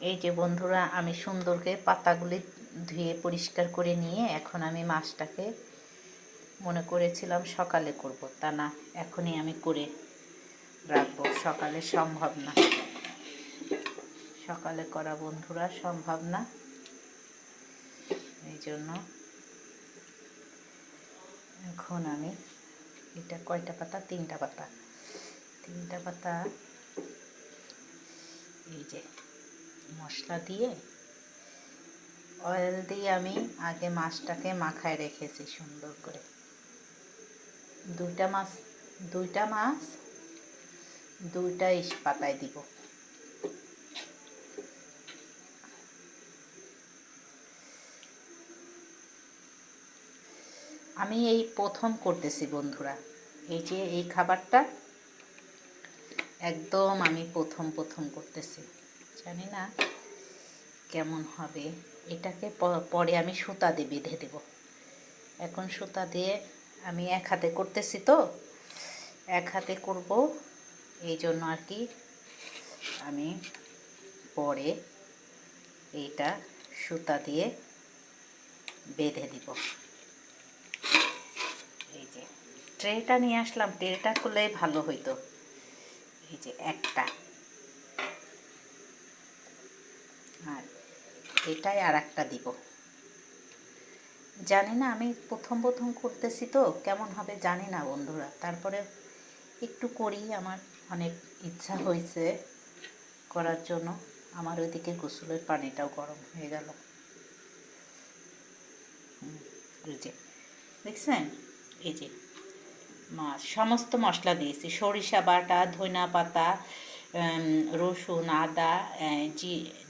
এই যে বন্ধুরা, আমি সুন্দর করে পাতাগুলি ধুয়ে পরিষ্কার করে নিয়ে এখন আমি মাছটাকে মনে করেছিলাম সকালে করব, তা না, এখনই আমি করে রাখবো। সকালে সম্ভব না, সকালে করা বন্ধুরা সম্ভব না। এই জন্য এখন আমি এটা কয়টা পাতা, তিনটা পাতা, এই যে মশলা দিয়ে অয়েল দিয়ে আমি আগে মাছটাকে মাখায় রেখেছি সুন্দর করে। দুইটা মাছ দুইটা পাতায় দিব। আমি এই প্রথম করতেছি বন্ধুরা, এই যে এই খাবারটা একদম আমি প্রথম করতেছি, জানি না কেমন হবে। এটাকে পরে আমি সুতা দিয়ে বেঁধে দেব। এখন সুতা দিয়ে আমি এক হাতে করতেছি, তো এক হাতে করব, এই জন্য আর কি আমি পরে এইটা সুতা দিয়ে বেঁধে দিব। এই যে ট্রেটা নিয়ে আসলাম, ট্রেটা করলেই ভালো হইতো। এই যে একটা, আর এটাই আর একটা দিব। জানি না, আমি প্রথম করতেছি তো কেমন হবে জানি না বন্ধুরা, তারপরে একটু করি, আমার অনেক ইচ্ছা হয়েছে করার জন্য। আমার ওইদিকে গোসলের পানিটাও গরম হয়ে গেল। এই যে দেখছেন, এই যে মাছ সমস্ত মশলা দিয়েছি, সরিষা বাটা, ধনিয়া পাতা, রসুন, আদা,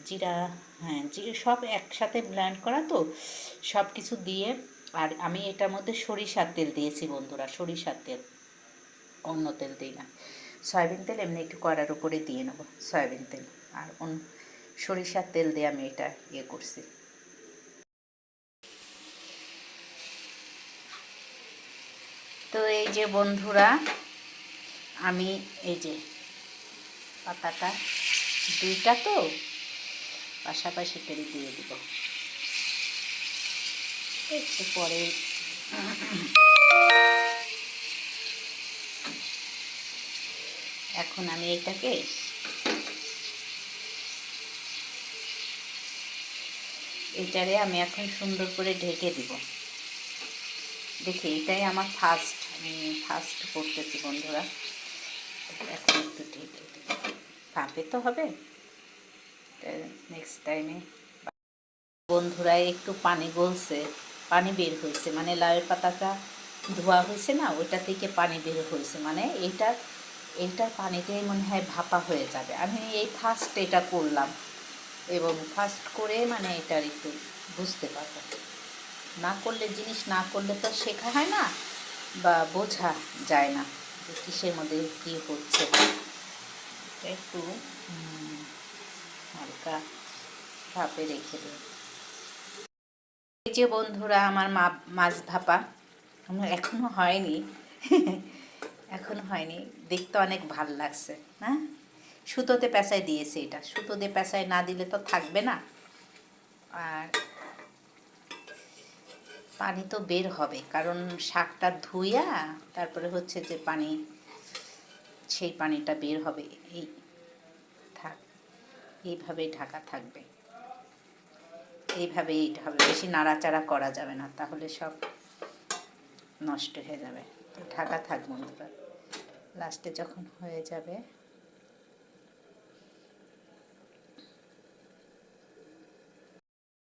জিরা, হ্যাঁ সব একসাথে ব্লেন্ড করা, তো সব কিছু দিয়ে। আর আমি এটার মধ্যে সরিষার তেল দিয়েছি বন্ধুরা, সরিষার তেল, অন্য তেল দিই না। সয়াবিন তেল এমনি একটু কড়ার উপরে দিয়ে নেব, সয়াবিন তেল আর সরিষার তেল দিয়ে আমি এটা ইয়ে করছি। তো এই যে বন্ধুরা, আমি এই যে পাতাটা দুইটা তো পাশাপাশি করে দিয়ে দিব। একটু পরে এখন আমি এটারে আমি এখন সুন্দর করে ঢেকে দিব। দেখি, এটাই আমার আমি ফার্স্ট করতেছি বন্ধুরা। এখন একটু ঢেকে দিব, ভাপে তো হবে, নেক্সট টাইমে। বন্ধুরা একটু পানি গলছে, পানি বের হয়েছে, মানে লাউয়ের পাতাটা ধোয়া হয়েছে না, ওইটা থেকে পানি বের হয়েছে, মানে এইটার পানিতেই মনে হয় ভাপা হয়ে যাবে। আমি এই ফার্স্ট এটা করলাম, এবং ফার্স্ট করে মানে এটার একটু বুঝতে পারবো। না করলে না করলে তো শেখা হয় না, বা বোঝা যায় না যে কিসের মধ্যে কী হচ্ছে। একটু হালকা ভাপে রেখে দিই। এই যে বন্ধুরা, আমার মাছ ভাপা এখনো হয়নি এখনো হয়নি, দেখতে অনেক ভাল লাগছে। হ্যাঁ, সুতোতে পেঁচাই দিয়েছে, এটা সুতোতে পেঁচাই না দিলে তো থাকবে না। আর পানি তো বের হবে, কারণ শাকটা ধুইয়া তারপরে হচ্ছে যে সেই পানিটা বের হবে। এইভাবেই ঢাকা থাকবে, এইভাবেই হবে, বেশি নাড়াচাড়া করা যাবে না, তাহলে সব নষ্ট হয়ে যাবে। তো ঢাকা থাক বন্ধুরা, লাস্টে যখন হয়ে যাবে